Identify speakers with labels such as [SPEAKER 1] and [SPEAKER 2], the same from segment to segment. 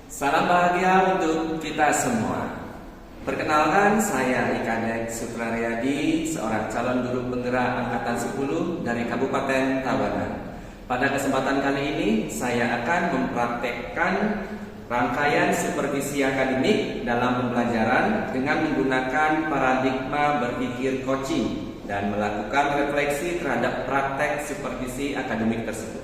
[SPEAKER 1] Salam bahagia untuk kita semua. Perkenalkan, saya Ikadek Sutraryadi, seorang calon guru penggerak angkatan 10 dari Kabupaten Tabanan. Pada kesempatan kali ini, saya akan mempraktekkan rangkaian supervisi akademik dalam pembelajaran dengan menggunakan paradigma berpikir coaching dan melakukan refleksi terhadap praktek supervisi akademik tersebut.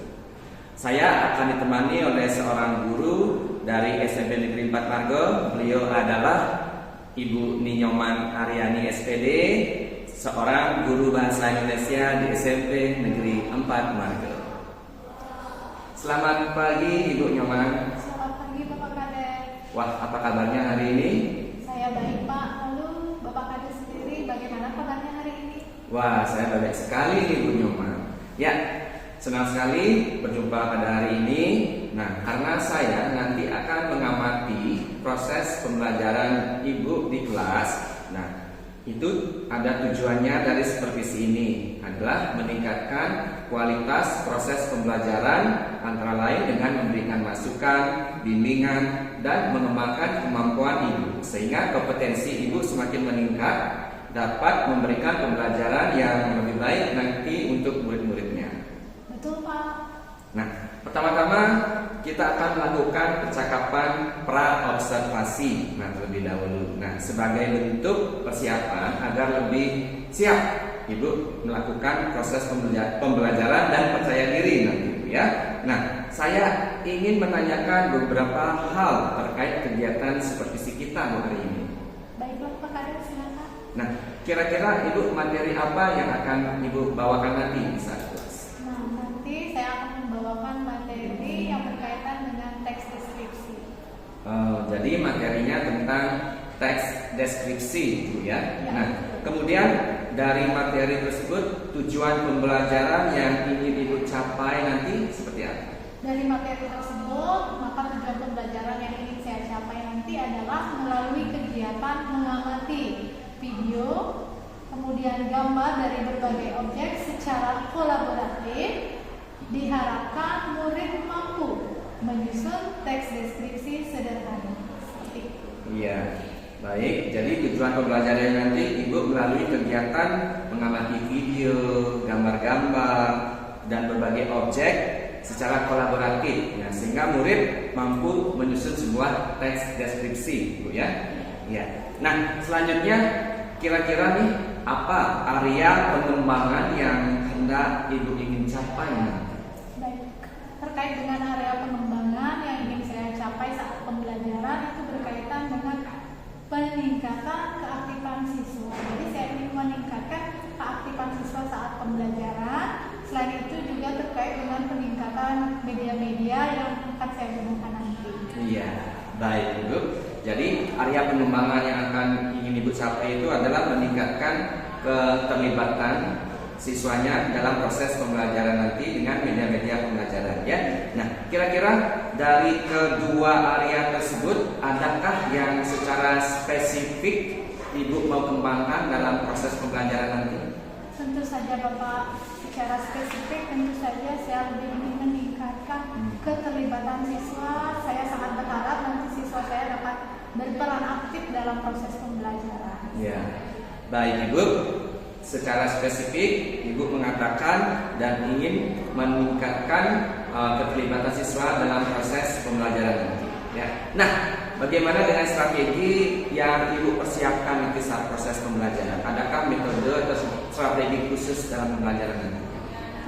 [SPEAKER 1] Saya akan ditemani oleh seorang guru dari SMP Negeri 4 Margo. Beliau adalah Ibu Ninyoman Aryani SPD, seorang guru bahasa Indonesia di SMP Negeri 4 Margo. Selamat pagi Ibu Nyoman.
[SPEAKER 2] Selamat pagi Bapak Kadek.
[SPEAKER 1] Wah, apa kabarnya hari ini?
[SPEAKER 2] Saya baik Pak. Lalu Bapak Kadek sendiri bagaimana kabarnya hari ini?
[SPEAKER 1] Wah, saya baik sekali Ibu Nyoman. Ya, senang sekali berjumpa pada hari ini. Nah, karena saya nanti akan mengamati proses pembelajaran Ibu di kelas. Nah, itu ada tujuannya dari supervisi ini adalah meningkatkan kualitas proses pembelajaran, antara lain dengan memberikan masukan, bimbingan, dan mengembangkan kemampuan Ibu sehingga kompetensi Ibu semakin meningkat, dapat memberikan pembelajaran yang lebih baik nanti untuk murid-muridnya.
[SPEAKER 2] Betul Pak.
[SPEAKER 1] Nah, pertama-tama kita akan melakukan percakapan pra-observasi terlebih dahulu. Nah, sebagai bentuk persiapan agar lebih siap Ibu melakukan proses pembelajaran dan percaya diri nanti Ibu ya. Nah, saya ingin menanyakan beberapa hal terkait kegiatan supervisi kita hari ini.
[SPEAKER 2] Baiklah Pak Kadek, silakan.
[SPEAKER 1] Nah, kira-kira Ibu materi apa yang akan Ibu bawakan nanti di saat kelas?
[SPEAKER 2] Nah, nanti saya akan membawakan materi yang berkaitan dengan teks deskripsi.
[SPEAKER 1] Jadi materinya tentang teks deskripsi Ibu ya.
[SPEAKER 2] Ya.
[SPEAKER 1] Nah, kemudian dari materi tersebut tujuan pembelajaran yang ingin Ibu capai nanti seperti apa?
[SPEAKER 2] Dari materi tersebut, maka tujuan pembelajaran yang ingin saya capai nanti adalah melalui kegiatan mengamati video, kemudian gambar dari berbagai objek secara kolaboratif. Diharapkan murid mampu menyusun teks deskripsi sederhana. Seperti itu.
[SPEAKER 1] Iya, baik. Jadi tujuan pembelajaran nanti Ibu melalui kegiatan mengamati video, gambar-gambar, dan berbagai objek secara kolaboratif, ya, sehingga murid mampu menyusun sebuah teks deskripsi, Bu ya. Ya. Nah, selanjutnya kira-kira nih apa area pengembangan yang hendak Ibu ingin capai nanti?
[SPEAKER 2] Baik, terkait dengan area pengembangan yang ingin saya capai saat pembelajaran itu berkaitan dengan peningkatan keaktifan siswa. Jadi saya ingin meningkatkan keaktifan siswa saat pembelajaran. Selain itu juga terkait dengan peningkatan media-media yang akan saya gunakan nanti.
[SPEAKER 1] Iya, baik Ibu. Jadi area pengembangan yang akan ingin Ibu capai itu adalah meningkatkan keterlibatan siswanya dalam proses pembelajaran nanti dengan media-media pembelajaran ya. Nah, kira-kira dari kedua area tersebut adakah yang secara spesifik Ibu mau kembangkan dalam proses pembelajaran nanti?
[SPEAKER 2] Tentu saja Bapak, secara spesifik tentu saja saya lebih ingin meningkatkan keterlibatan siswa. Saya sangat berharap nanti siswa saya dapat berperan aktif dalam proses pembelajaran.
[SPEAKER 1] Ya, baik Ibu. Secara spesifik Ibu mengatakan dan ingin meningkatkan keterlibatan siswa dalam proses pembelajaran nanti. Ya. Nah, bagaimana dengan strategi yang Ibu persiapkan nanti saat proses pembelajaran? Adakah metode atau strategi khusus dalam pembelajaran nanti?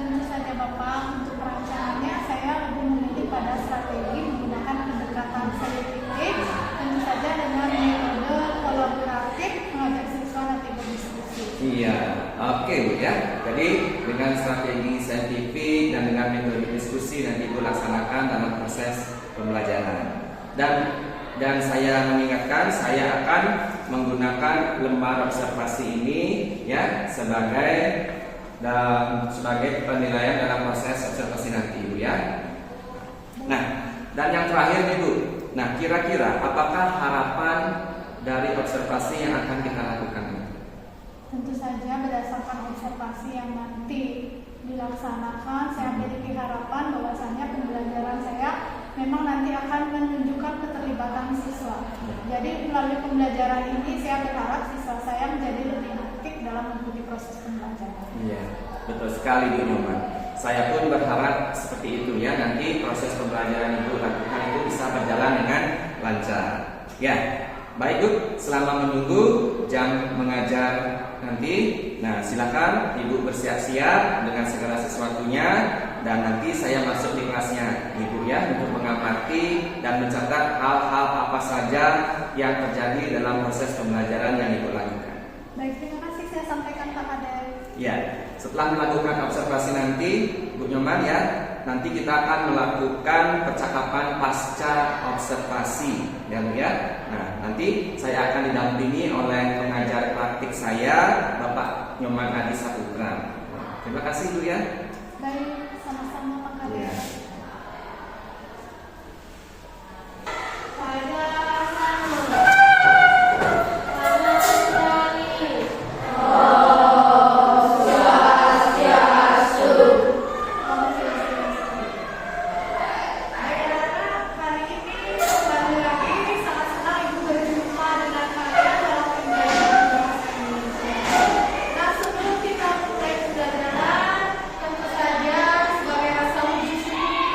[SPEAKER 2] Tentu saja Bapak, untuk perancangannya saya lebih memilih pada strategi menggunakan pendekatan saintifik, tentu saja dengan metode kolaboratif mengajak siswa nanti berdiskusi.
[SPEAKER 1] Iya, oke Bu ya. Jadi dengan strategi saintifik dan dengan metode diskusi nanti Ibu laksanakan dalam proses pembelajaran. Dan saya mengingatkan saya akan menggunakan lembar observasi ini ya sebagai penilaian dalam proses observasi nanti Ibu ya. Nah, dan yang terakhir Ibu. Nah, kira-kira apakah harapan dari observasi yang akan kita lakukan?
[SPEAKER 2] Tentu saja berdasarkan observasi yang nanti dilaksanakan, saya memiliki harapan bahwasanya pembelajaran saya memang nanti akan menunjukkan keterlibatan siswa. Jadi melalui pembelajaran ini saya berharap siswa saya menjadi lebih aktif dalam mengikuti proses pembelajaran.
[SPEAKER 1] Iya, betul sekali Bu Nyoman. Saya pun berharap seperti itu ya, nanti proses pembelajaran Ibu lakukan itu bisa berjalan dengan lancar. Ya, baik Bu, selama menunggu jam mengajar nanti, nah silakan Ibu bersiap-siap dengan segala sesuatunya dan nanti saya masuk di kelasnya Ibu ya untuk mengamati dan mencatat hal-hal apa saja yang terjadi dalam proses pembelajaran yang Ibu lakukan.
[SPEAKER 2] Baik, terima kasih saya sampaikan Pak Kades.
[SPEAKER 1] Ya, setelah melakukan observasi nanti, Bu Nyoman ya, nanti kita akan melakukan percakapan pasca observasi, ya Bu ya. Nah, nanti saya akan didampingi oleh pengajar praktik saya, Bapak Nyoman Adi Saputra. Terima kasih Bu ya.
[SPEAKER 2] Baik, sama-sama Pak Kades.
[SPEAKER 1] Ya.
[SPEAKER 2] Nah, sebelum kita mulai pembelajaran, tentu saja sebagai rasa uji syukur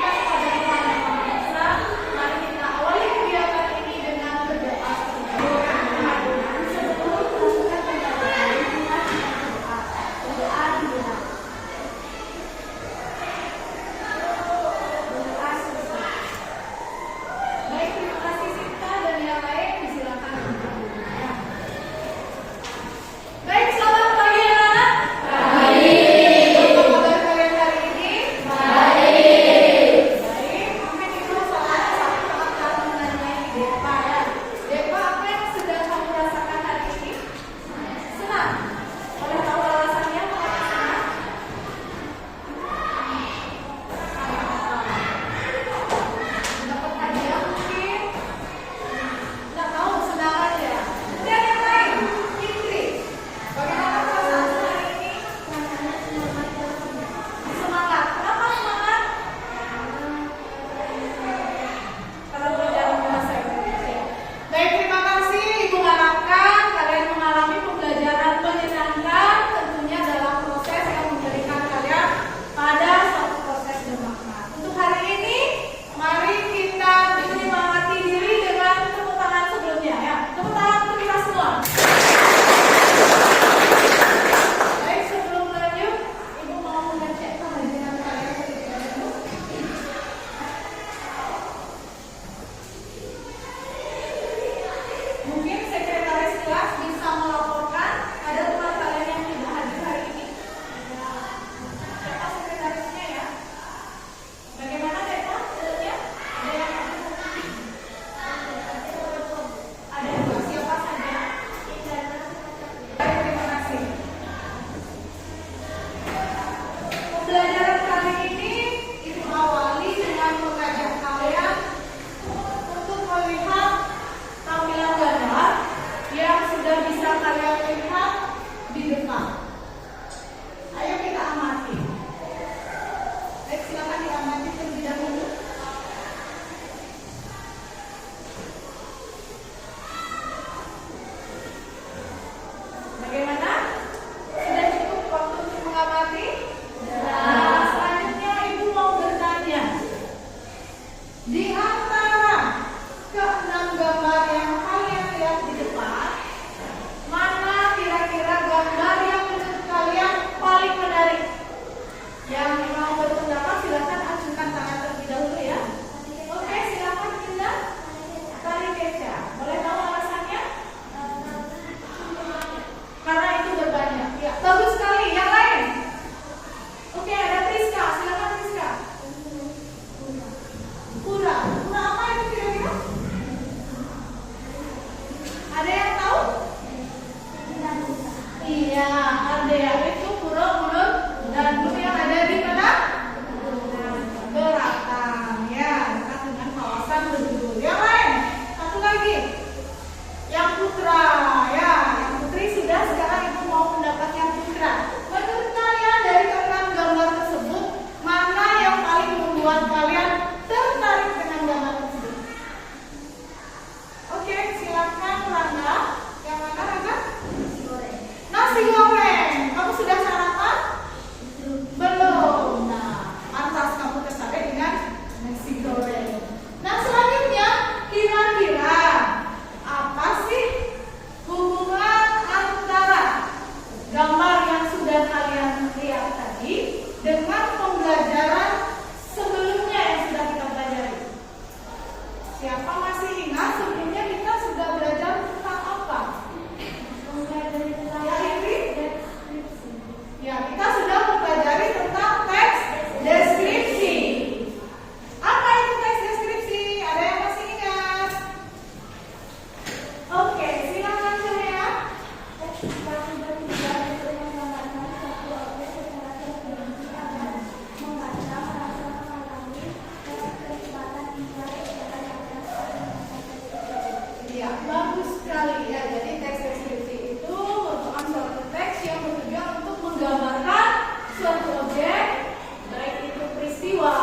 [SPEAKER 2] menggambarkan suatu objek, baik itu peristiwa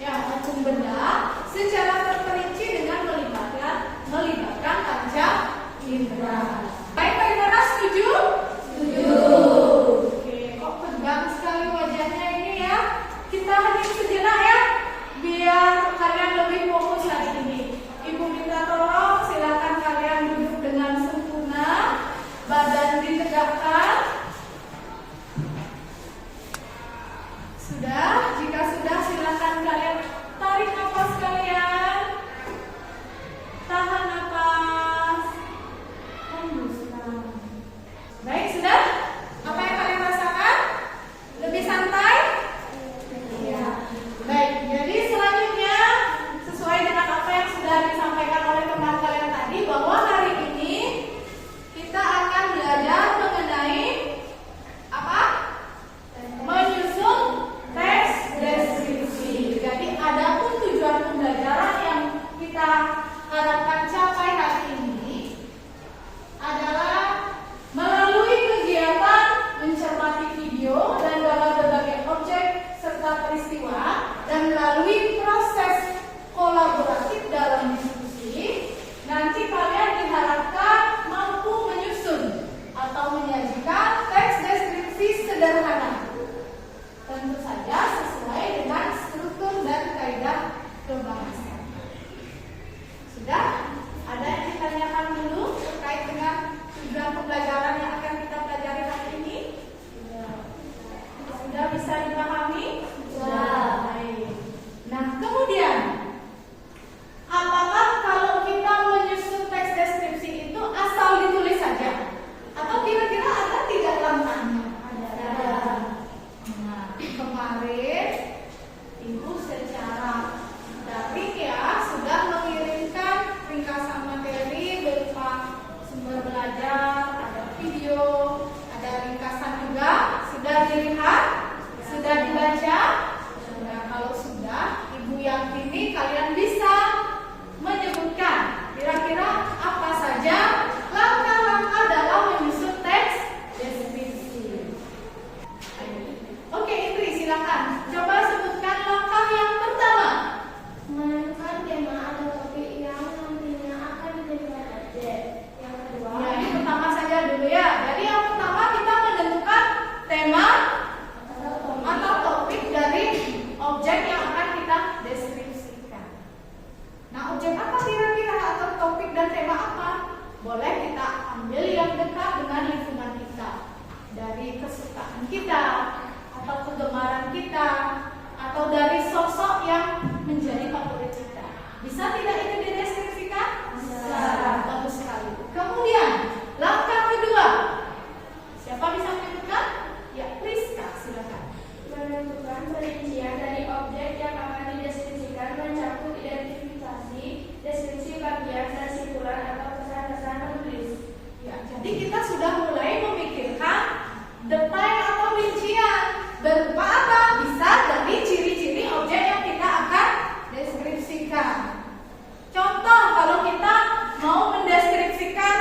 [SPEAKER 2] maupun benda, secara terperinci dengan melibatkan panca indera. Baik, bagaimana, setuju? Setuju. Oke, kok tegang sekali wajahnya ini ya? Kita hening sejenak ya, biar kalian lebih fokus hari ini. Ibu minta tolong, silakan kalian duduk dengan sempurna, badan ditegakkan. Sudah, jika sudah silakan kalian tarik nafas kalian, tahan nafas, hembuskan. Baik, sudah? Apa yang kalian rasakan? Lebih santai? Iya. Baik, jadi selanjutnya sesuai dengan apa yang sudah disampaikan oleh teman kalian tadi, bahwa hari ini kita akan belajar mengenai apa? Menyusun teks deskripsi. Jadi ada pun tujuan pembelajaran yang kita harapkan capai hari ini adalah melalui kegiatan mencermati video dan gambar berbagai objek serta peristiwa, dan melalui proses kolaboratif dalam diskusi, nanti kalian diharapkan mampu menyusun atau menyajikan teks deskripsi sederhana, tentu saja sesuai dengan struktur dan kaidah pembahasan. Sudah? Ada yang ditanyakan dulu terkait dengan tujuan pembelajaran yang akan kita pelajari hari ini? Sudah bisa dipahami? Sudah. Baik. Nah, kemudian apakah kalau kita menyusun teks deskripsi itu asal ditulis saja? Atau kira-kira ada tidak langkahnya? Ada. Nah, kemarin Ibu secara daring ya sudah mengirimkan ringkasan materi berupa sumber belajar, ada video, ada ringkasan juga. Sudah dilihat? Sudah dibaca? Nah, kalau sudah, Ibu yakini kalian bisa menyebutkan kira-kira apa saja langkah-langkah dalam menyusun teks deskripsi. Oke, Indri, silakan. Coba sebutkan langkah yang pertama.
[SPEAKER 3] Menentukan tema atau topik yang nantinya akan dijadikan objek. Yang kedua,
[SPEAKER 2] Ya, ini pertama saja dulu ya. Jadi yang pertama kita menentukan tema atau topik dari objek yang akan kita deskripsikan. Nah, objek apa kira-kira atau topik dan tema apa? Boleh kita ambil yang dekat dengan lingkungan kita, dari kesukaan kita atau kegemaran kita, atau dari sosok yang menjadi favorit kita. Bisa tidak ini dideskripsikan? Bisa. Bagus sekali. Kemudian langkah kedua, siapa bisa menyebutkan? Ya, please Kak, silakan.
[SPEAKER 3] menentukan perincian dari objek yang akan dideskripsikan mencakup identifikasi, deskripsi bagian, kesimpulan atau pesan-pesan penulis.
[SPEAKER 2] Ya, jadi kita sudah mulai memikirkan detail atau rincian berupa apa? Bisa dari ciri-ciri objek yang kita akan deskripsikan. Contoh, kalau kita mau mendeskripsikan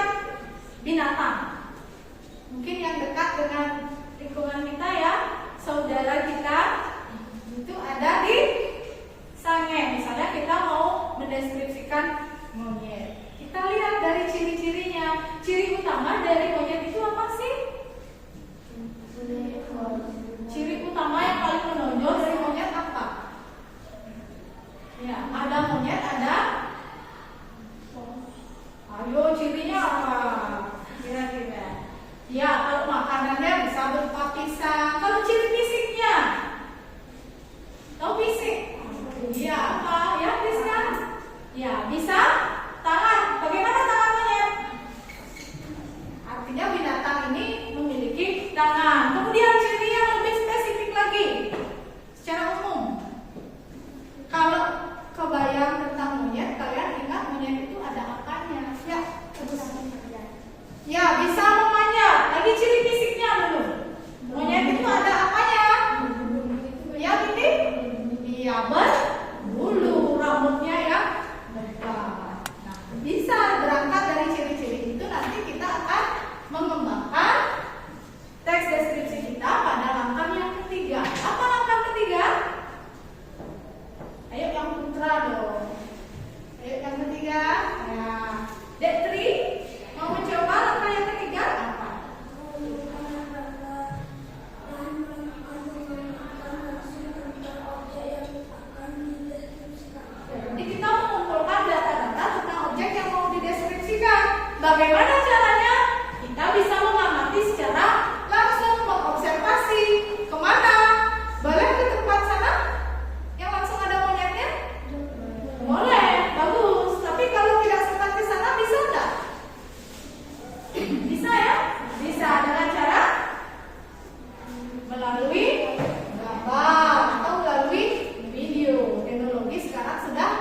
[SPEAKER 2] Melalui gambar atau melalui video. Teknologi sekarang sudah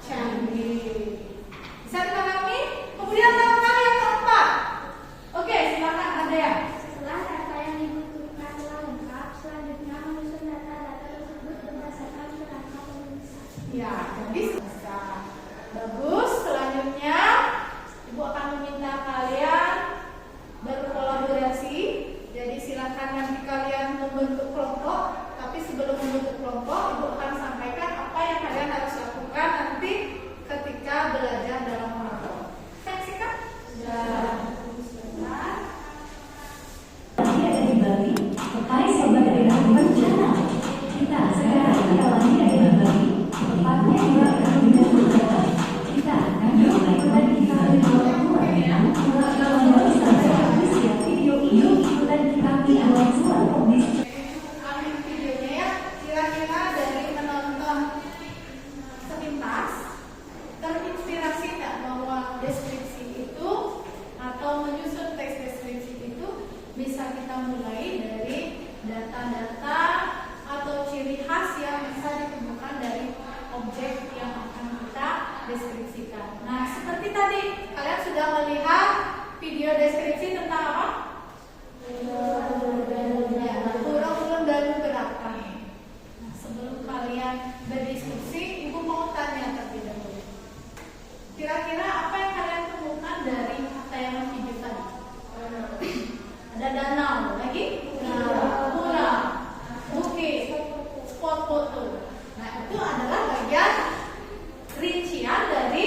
[SPEAKER 2] canggih. Bisa dipahami? Kemudian langkah yang keempat. Oke, silakan Adea.
[SPEAKER 3] Setelah data yang dibutuhkan lengkap, selanjutnya menyusun data-data tersebut berdasarkan kerangka penulisan.
[SPEAKER 2] Ya, jadi selesai. Bagus. Selanjutnya, Ibu akan meminta kalian berkolaborasi. Jadi silakan nanti kalian membentuk kelompok. Tapi sebelum membentuk kelompok, Ibu akan sampaikan apa yang kalian harus lakukan nanti ketika belajar dalam kelompok. Saksikan?
[SPEAKER 4] Dari Bali, hai sobat daerah bencana. Kita sekarang diawali dari Bali, tepatnya di daerah Jakarta. Kita akan mulai dan kita berdua dengan pulang siap video ini ikutan kita di awal suara kondisi.
[SPEAKER 2] Ambil videonya ya. Kira-kira dari menonton sepintas terinspirasi nggak bahwa deskripsi itu atau menyusun teks deskripsi itu bisa kita mulai dari data-data atau ciri khas yang bisa ditemukan dari objek yang akan kita deskripsikan. Nah, seperti tadi kalian sudah melihat video deskripsi tentang apa? Ulun dan gerakan. Nah, sebelum kalian berdiskusi, Ibu mau tanya terlebih dahulu. Kira-kira apa yang kalian temukan dari tayangan video tadi? Ada danau, lagi? Pulau, bukit, spot foto. Nah, itu adalah bagian rincian dari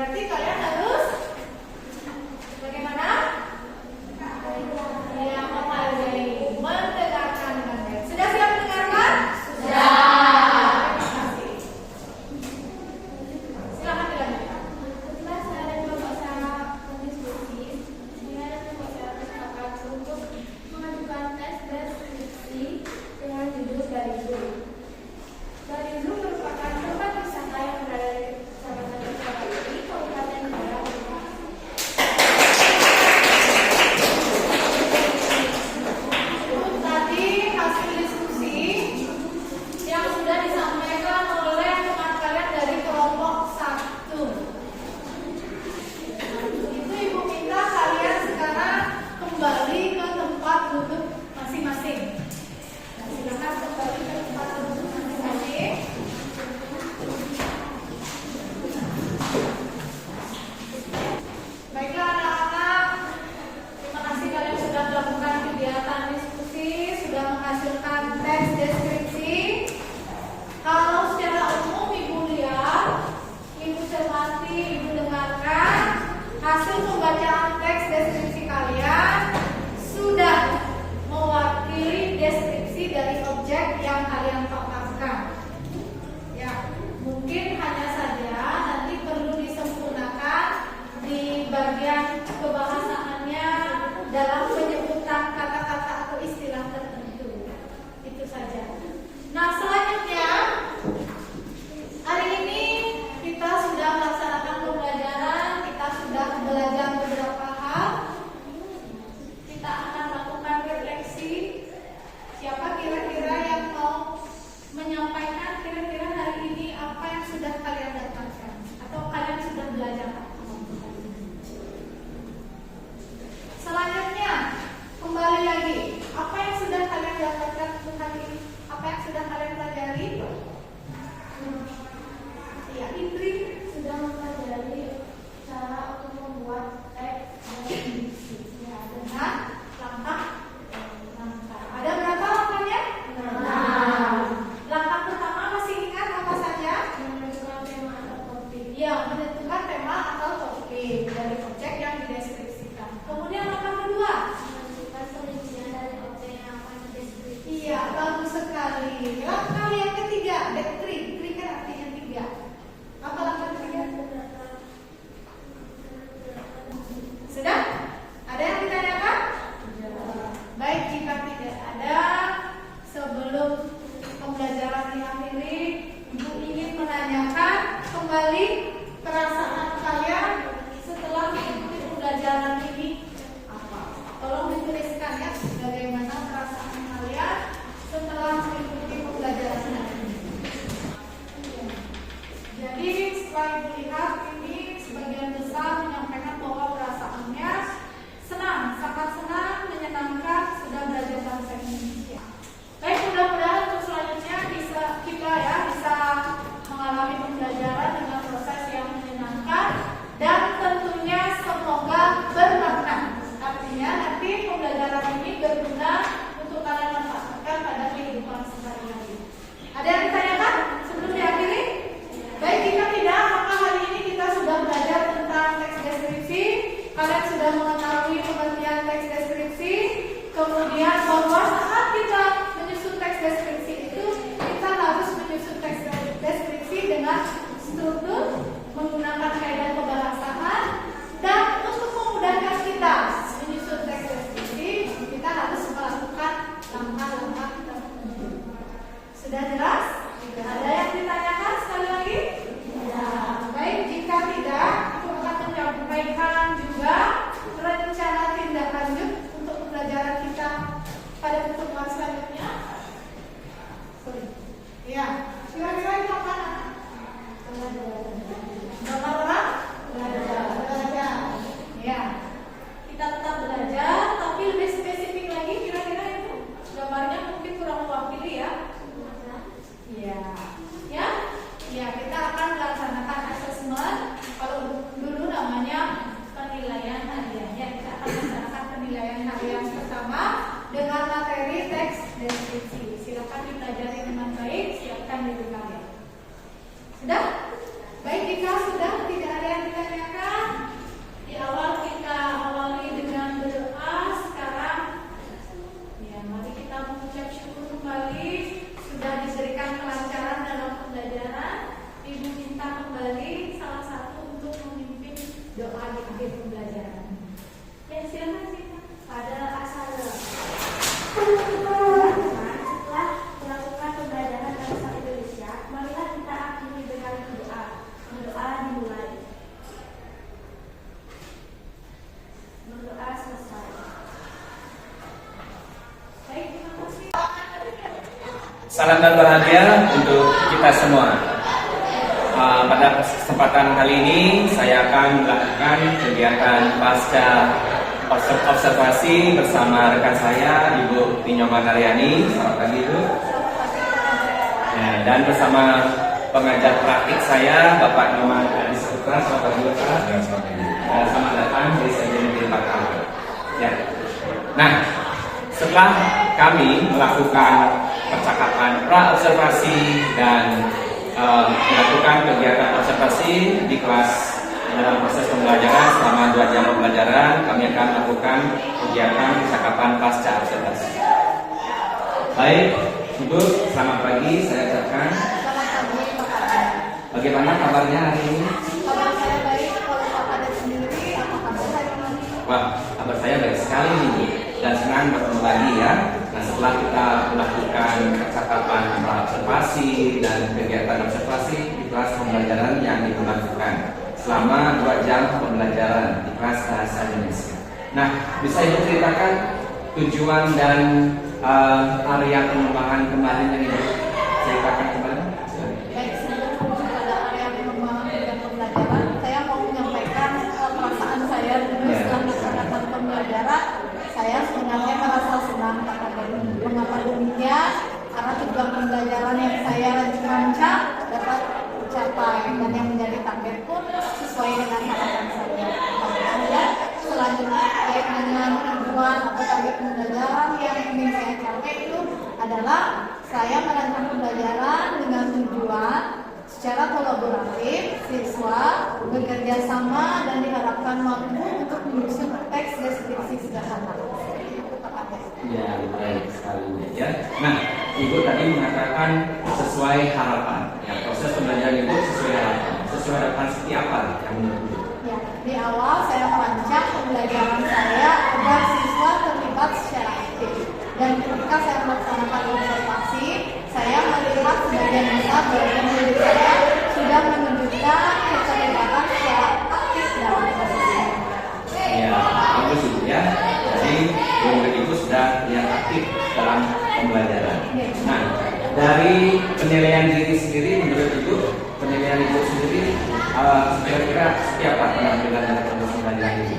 [SPEAKER 2] Berarti kalian harus bagaimana? Ya, menghargai, mendengarkan dengan baik. Sudah siap mendengarkan? Sudah. Terima kasih. Silakan dilanjutkan.
[SPEAKER 3] Setelah saya dan Bapak Sarah berdiskusi, saya dan Bapak Sarah bersepakat untuk mengajukan tes deskripsi dengan judul Barizu. Barizu merupakan tempat wisata yang berada di Kecamatan Sukabumi, Kabupaten Muara Enim.
[SPEAKER 2] Itu tadi hasil diskusi yang sudah disampaikan oleh teman kalian dari kelompok 1. Itu Ibu minta kalian sekarang kembali ke tempat duduk masing-masing. Silakan kembali ke tempat duduk masing-masing. Baiklah anak-anak, terima kasih kalian sudah melakukan kegiatan diskusi, sudah menghasilkan teks deskripsi. Kalau secara umum Ibu lihat, Ibu cermati, Ibu dengarkan hasil pembacaan teks deskripsi kalian sudah mewakili deskripsi dari objek yang kalian paparkan. Ya, mungkin hanya saja nanti perlu disempurnakan di bagian kebahasaannya dalam penyebutan kata-kata atau istilah tertentu. Itu saja. Nah, selanjutnya hari ini kita sudah melaksanakan pembelajaran, kita sudah belajar beberapa hal. Kita akan melakukan refleksi. Siapa kira-kira yang mau menyampaikan kira-kira hari ini apa yang sudah kalian dapatkan atau kalian sudah belajar apa? Selanjutnya, kembali lagi, apa yang sudah kalian dapatkan untuk hari ini? Apa yang sudah kalian pelajari? Ya, Indri.
[SPEAKER 3] Sudah mempelajari cara untuk membuat teks deskripsi.
[SPEAKER 2] Ya, dengan langkah. Ada berapa langkahnya? 6. Langkah pertama masih ingat apa saja?
[SPEAKER 3] Menentukan tema atau topik.
[SPEAKER 2] Ya, menentukan tema atau topik dari objek yang dideskripsikan. Kemudian langkah kedua.
[SPEAKER 3] Menentukan perincian dari objek yang akan dideskripsi.
[SPEAKER 2] Iya, bagus sekali. Langkah yang ketiga, tri kan artinya 3. Apa langkah ketiga? Sudah? Ada yang ditanyakan? Baik, jika tidak ada, sebelum pembelajaran diakhiri, Ibu ingin menanyakan kembali perasaan kalian setelah mengikuti pembelajaran ini apa? Tolong dituliskan ya, bagaimana perasaan kalian setelah mengikuti pembelajaran ini. Jadi setelah Ibu lihat ini sebagian besar menyampaikan bahwa perasaannya senang, sangat senang, menyenangkan sudah belajar bahasa Indonesia. Baik, mudah-mudahan untuk selanjutnya bisa mengalami pembelajaran dengan proses yang menyenangkan dan tentunya semoga bermakna. Artinya nanti pembelajaran ini berguna untuk kalian manfaatkan pada kehidupan sehari-hari. Ada yang ditanyakan sebelum diakhiri? Baik, jika tidak, maka hari ini kita sudah belajar tentang teks deskripsi. Kalian sudah mengetahui pengertian teks deskripsi. Kemudian bahwa saat kita menyusun teks deskripsi itu, kita harus menyusun teks deskripsi dengan struktur, menggunakan kaidah kebahasaan, dan untuk memudahkan kita menyusun teks deskripsi, kita harus melakukan langkah-langkah tertentu. Sudah jelas? Ada yang ditanyakan sekali lagi? Ya. Baik, jika tidak, aku akan menyampaikan juga rencana tindak lanjut untuk pembelajaran kita
[SPEAKER 1] Salam dan bahagia untuk kita semua. Pada kesempatan kali ini saya akan melakukan kegiatan pasca observasi bersama rekan saya Ibu Tinyoman Aryani. Selamat pagi Ibu. Dan bersama pengajar praktik saya Bapak Nyoman Adi Saputra. Selamat pagi Bapak. Selamat datang di Sejen Bakal. Ya. Nah, setelah kami melakukan percakapan pra-observasi dan melakukan kegiatan observasi di kelas dalam proses pembelajaran selama 2 jam pembelajaran, kami akan melakukan kegiatan percakapan pasca observasi. Baik, Ibu, selamat pagi. Saya ucapkan.
[SPEAKER 2] Selamat pagi Pak Kades.
[SPEAKER 1] Bagaimana kabarnya hari ini?
[SPEAKER 2] Kabar saya baik. Kalau Pak Kades sendiri, apa kabar hari ini?
[SPEAKER 1] Wah, kabar saya baik sekali nih Bu, dan senang bertemu lagi ya. Nah, setelah kita melakukan percakapan observasi dan kegiatan observasi di kelas pembelajaran yang dilakukan selama 2 jam pembelajaran di kelas bahasa Indonesia. Nah, bisa Ibu ceritakan tujuan dan area pengembangan kemarin yang Ibu ceritakan kemarin?
[SPEAKER 2] Baik, sebelum pada area pengembangan dan pembelajaran, saya mau menyampaikan perasaan saya dulu setelah melaksanakan pembelajaran. Saya sebenarnya merasa senang Pak Kades. Mengapa demikian? Karena tujuan pembelajaran yang saya rancang dapat tercapai dan yang menjadi target pun sesuai dengan harapan saya. Kemudian selanjutnya terkait dengan tujuan atau target pembelajaran yang ingin saya capai itu adalah saya merancang pembelajaran dengan tujuan secara kolaboratif, siswa bekerja sama dan diharapkan mampu untuk menyusun teks deskripsi sederhana.
[SPEAKER 1] Ya, baik sekali ya. Nah, Ibu tadi mengatakan sesuai harapan. Ya, proses pembelajaran itu sesuai harapan. Sesuai harapan seperti apa yang menurut Ibu?
[SPEAKER 2] Ya, di awal saya merancang pembelajaran saya agar siswa terlibat secara aktif. Dan ketika saya melaksanakan observasi, saya melihat sebagian besar dari murid saya sudah menunjukkan keterlibatan secara aktif dalam proses ini.
[SPEAKER 1] Ya, bagus Ibu ya. Jadi murid itu sudah yang aktif dalam pembelajaran. Nah, dari penilaian diri sendiri menurut Ibu, penilaian Ibu sendiri kira-kira seperti apa penampilan dalam proses pembelajaran ini?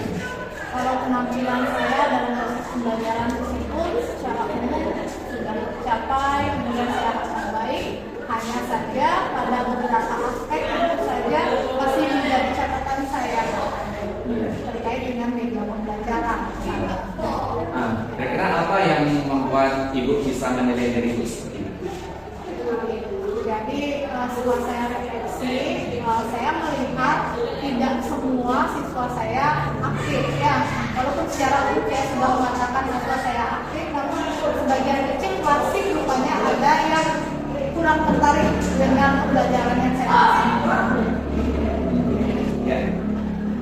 [SPEAKER 2] Kalau penampilan saya dalam proses pembelajaran tersebut secara umum sudah tercapai, kemudian saya rasa baik. Hanya saja pada beberapa aspek tentu saja masih menjadi catatan saya terkait dengan media pembelajaran.
[SPEAKER 1] Kira-kira apa yang membuat Ibu bisa menilai diri Ibu seperti ini?
[SPEAKER 2] Jadi setelah saya refleksi, saya melihat tidak semua siswa saya aktif ya. Walaupun secara umum saya sudah mengatakan siswa saya aktif, namun sebagian kecil klasik rupanya ada yang kurang tertarik dengan pembelajaran yang saya lakukan.
[SPEAKER 1] Ya,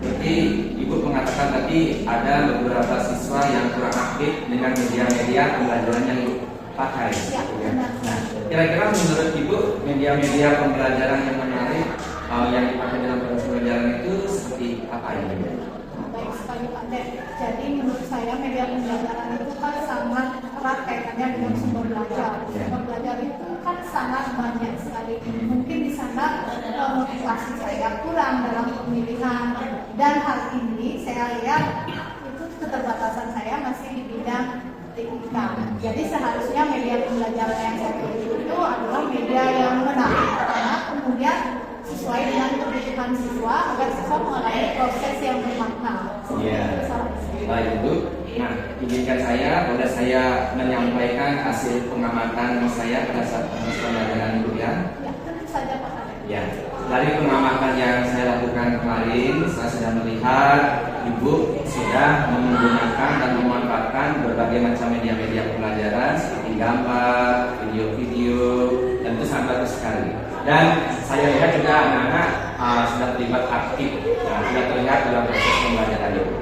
[SPEAKER 1] berarti Ibu mengatakan tadi ada beberapa siswa yang kurang aktif dengan media-media pembelajaran yang Ibu pakai.
[SPEAKER 2] Ya, benar.
[SPEAKER 1] Nah, kira-kira menurut Ibu media-media pembelajaran yang menarik yang dipakai dalam proses pembelajaran itu seperti apa ini?
[SPEAKER 2] Baik sekali Pak Dek. Jadi menurut saya media pembelajaran itu kan sangat erat kaitannya dengan sumber belajar. Sumber belajar itu kan sangat banyak sekali. Mungkin di sana motivasi saya kurang dalam pemilihan, dan hal ini saya lihat itu keterbatasan saya masih di bidang TIK. Jadi seharusnya media pembelajaran yang saya pilih itu adalah media yang menarik pertama, kemudian sesuai dengan kebutuhan siswa agar siswa mengalami proses yang bermakna.
[SPEAKER 1] Ya, baik Ibu. Nah, izinkan saya pada saya menyampaikan hasil pengamatan saya pada saat proses pembelajaran Ibu ya.
[SPEAKER 2] Ya, tentu saja Pak Kades.
[SPEAKER 1] Ya, dari pengamatan yang saya lakukan kemarin, saya sudah melihat Ibu sudah menggunakan dan memanfaatkan berbagai macam media-media pembelajaran seperti gambar, video-video, dan itu sangat bagus sekali. Dan saya lihat juga anak-anak sudah terlibat aktif, sudah terlihat dalam proses pembelajaran Ibu.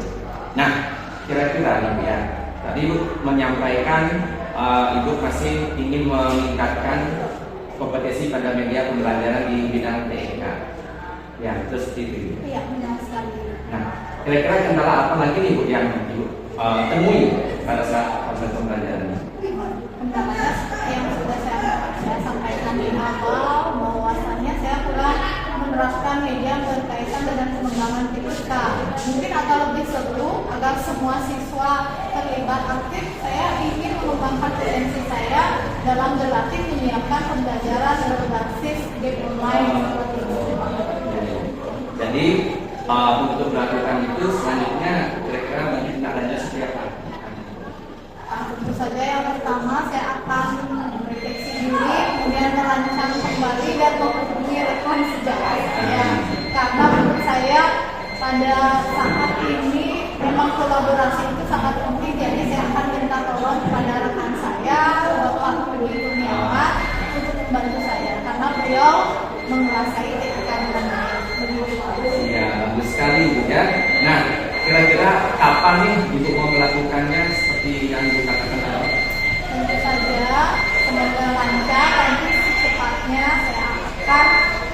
[SPEAKER 1] Nah, kira-kira nih ya, tadi Ibu menyampaikan Ibu masih ingin meningkatkan kompetensi pada media pembelajaran di bidang TIK. Ya, terus itu.
[SPEAKER 2] Iya, benar sekali.
[SPEAKER 1] Nah, kira-kira kendala apa lagi nih Bu yang Ibu temui pada saat proses pembelajaran ini?
[SPEAKER 2] Kendalanya seperti yang sudah saya katakan, sosial media berkaitan dengan pengembangan TIK. Mungkin akan lebih seru agar semua siswa terlibat aktif. Saya ingin mengembangkan potensi saya dalam berlatih menyiapkan pembelajaran berbasis game online seperti itu.
[SPEAKER 1] Jadi untuk melakukan itu selanjutnya kira-kira mungkin adanya seperti apa?
[SPEAKER 2] Tentu saja yang pertama saya akan merefleksi diri, kemudian merancang kembali dan menghubungi rekan sejawat saya. Karena menurut saya pada saat ini memang kolaborasi itu sangat penting. Jadi saya akan minta tolong kepada rekan saya, Bapak Budi Kurniawan, untuk membantu saya karena beliau menguasai TIK dengan baik.
[SPEAKER 1] Ya, bagus sekali Bu ya. Nah, kira-kira kapan nih Ibu mau melakukannya seperti yang Ibu katakan tadi?
[SPEAKER 2] Tentu saja, semoga lancar. Nanti secepatnya saya akan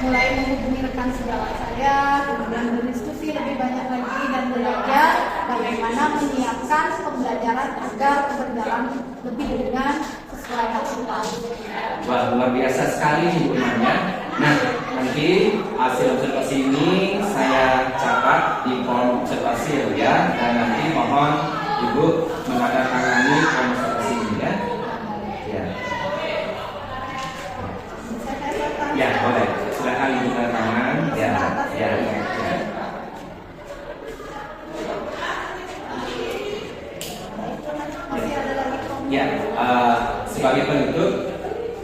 [SPEAKER 2] mulai menghubungi rekan sejawat saya, kemudian berdiskusi lebih banyak lagi dan belajar bagaimana menyiapkan pembelajaran agar berjalan lebih dengan sesuai aturan.
[SPEAKER 1] Wah, luar biasa sekali Ibu namanya. Nah, nanti hasil observasi ini saya catat di form observasi ya Bu ya, dan nanti mohon Ibu menandatangani form observasi ini ya. Ya. Ya, boleh. Silakan Ibu tanda tangan. Ya, ya, ya.
[SPEAKER 2] Masih ada lagi
[SPEAKER 1] Ya, sebagai penutup,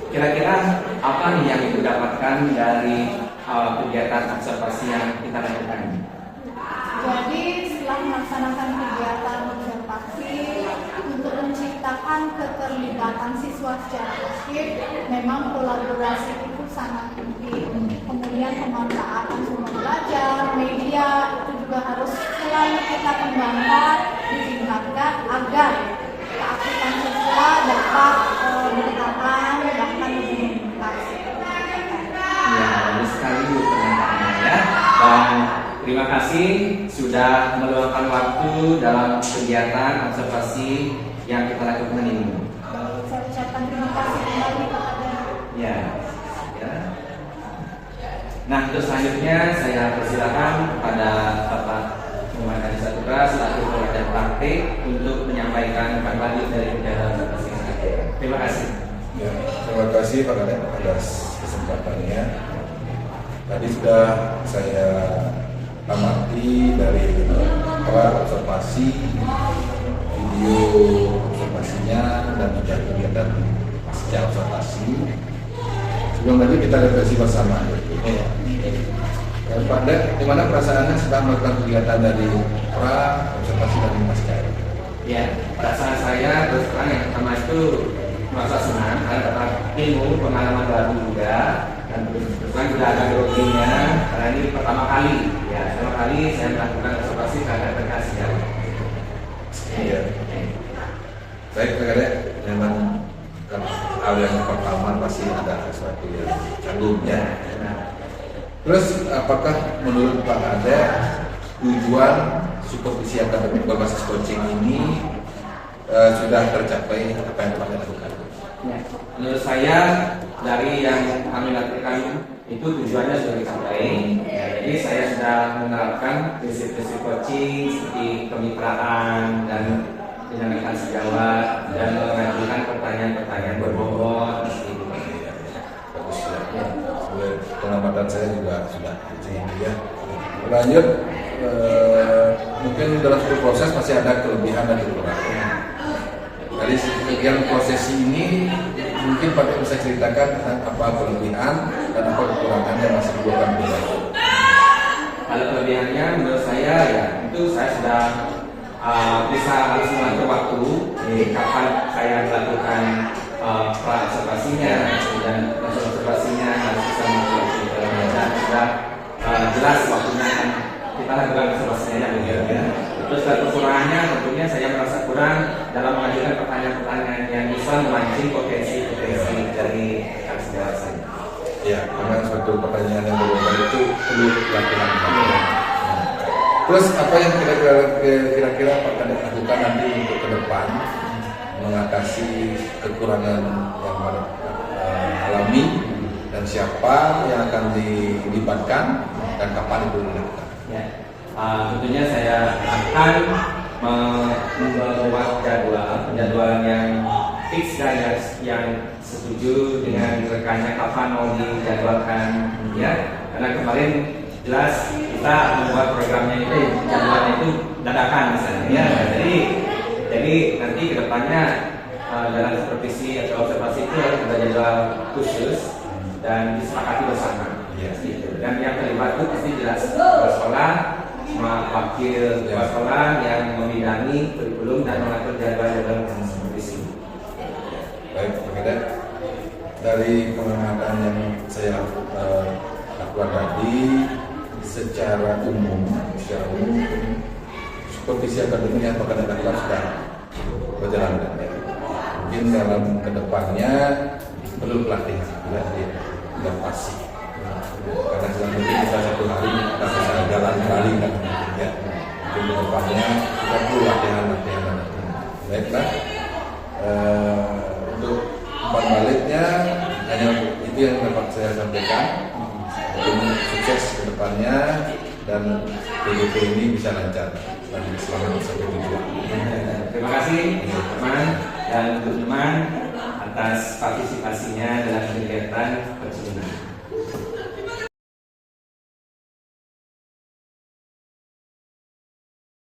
[SPEAKER 1] kira-kira apa nih yang Ibu dapatkan dari kegiatan observasi yang kita lakukan?
[SPEAKER 2] Jadi setelah melaksanakan kegiatan observasi untuk menciptakan keterlibatan siswa secara aktif, memang kolaborasi itu sangat penting. Kemudian pemanfaatan sumber belajar, media itu juga harus selalu kita kembangkan, ditingkatkan agar keaktifan siswa dapat bertahan bahkan lebih meningkat.
[SPEAKER 1] Ya, bagus sekali Bu penyampaiannya ya. Dan terima kasih sudah meluangkan waktu dalam kegiatan observasi yang kita lakukan ini.
[SPEAKER 2] Baik, saya ucapkan terima kasih kembali kepada
[SPEAKER 1] Ya, ya. Nah, terus selanjutnya saya persilakan kepada Bapak Muhammad Adi Saputra selaku pengajar praktik untuk menyampaikan kembali dari kegiatan observasi ini. Terima kasih.
[SPEAKER 5] Ya, terima kasih Pak Kadep atas kesempatannya. Tadi sudah saya amati dari observasi, video observasinya dan juga kegiatan pasca observasi. Sebelum lagi kita refleksi bersama. Pak Dek, gimana perasaannya setelah melakukan kegiatan dari observasi dan pasca?
[SPEAKER 1] Ya, perasaan saya terus terang yang pertama itu merasa senang karena dapat ilmu pengalaman baru juga, dan terus terang juga ada groginya karena ini pertama kali saya melakukan observasi terhadap rekasi jalan.
[SPEAKER 5] Iya. Baik Pak Kadep, memang kan hal yang pertama pasti ada sesuatu yang canggung ya. Terus apakah menurut Pak Kadep tujuan supervisi akademik berbasis coaching ini sudah tercapai apa yang telah dilakukan?
[SPEAKER 1] Ya, menurut saya dari yang kami lakukan itu tujuannya sudah dicapai. Ya, jadi saya sudah menerapkan prinsip-prinsip coaching seperti kemitraan dan dinamika sejawat dan mengajukan pertanyaan-pertanyaan berbobot.
[SPEAKER 5] Bagus ya. Pengamatan saya juga sudah ini ya. Lanjut, mungkin dalam satu proses masih ada kelebihan dan kekurangan. Dari kegiatan prosesi ini mungkin Pak bisa ceritakan apa kelebihan dan apa kekurangan yang masih perlu kami perbaiki.
[SPEAKER 1] Kalau kelebihannya menurut saya ya itu saya sudah bisa harus mengatur waktu kapan saya melakukan observasinya dan observasinya harus bisa melakukan dan sudah jelas waktunya kan kita lakukan observasinya ya. Terus kekurangannya tentunya saya merasa kurang dalam mengajukan pertanyaan-pertanyaan yang bisa memancing potensi-potensi dari sejawat saya.
[SPEAKER 5] Ya, memang suatu pertanyaan yang berbeda itu perlu latihan. Terus apa yang kira-kira Pak Kadep lakukan nanti untuk ke depan mengatasi kekurangan yang alami dan dan siapa yang akan dilibatkan dan kapan itu dilakukan.
[SPEAKER 1] Ya, tentunya saya akan membuat penjadwalan yang fix dan yang setuju dengan rekannya kapan mau dijadwalkan, ya. Karena kemarin jelas kita membuat programnya itu jadwalnya itu dadakan misalnya, ya. Jadi nanti kedepannya dalam supervisi atau observasi itu harus ada jadwal khusus dan disepakati bersama.
[SPEAKER 5] Iya.
[SPEAKER 1] Gitu. Dan yang terlibat itu pasti jelas kepala sekolah, wakil kepala sekolah yang membidangi kurikulum dan mengatur jadwal-jadwal supervisi.
[SPEAKER 5] Baik, Pak Kadek. Dari pengamatan yang saya lakukan tadi, secara umum supervisi akademik yang Pak Kadek lakukan sudah berjalan dengan baik. Mungkin dalam kedepannya perlu pelatihan, ya, adaptasi. Karena dalam kita satu hari kita bisa jalan kali kan, ya. Mungkin kedepannya kita perlu latihan. Baiklah. Untuk umpan baliknya hanya itu yang dapat saya sampaikan. Sukses ke depannya dan PDP ini bisa lancar dan selamat sampai tujuan.
[SPEAKER 1] Terima kasih teman dan teman atas partisipasinya dalam kegiatan persidangan.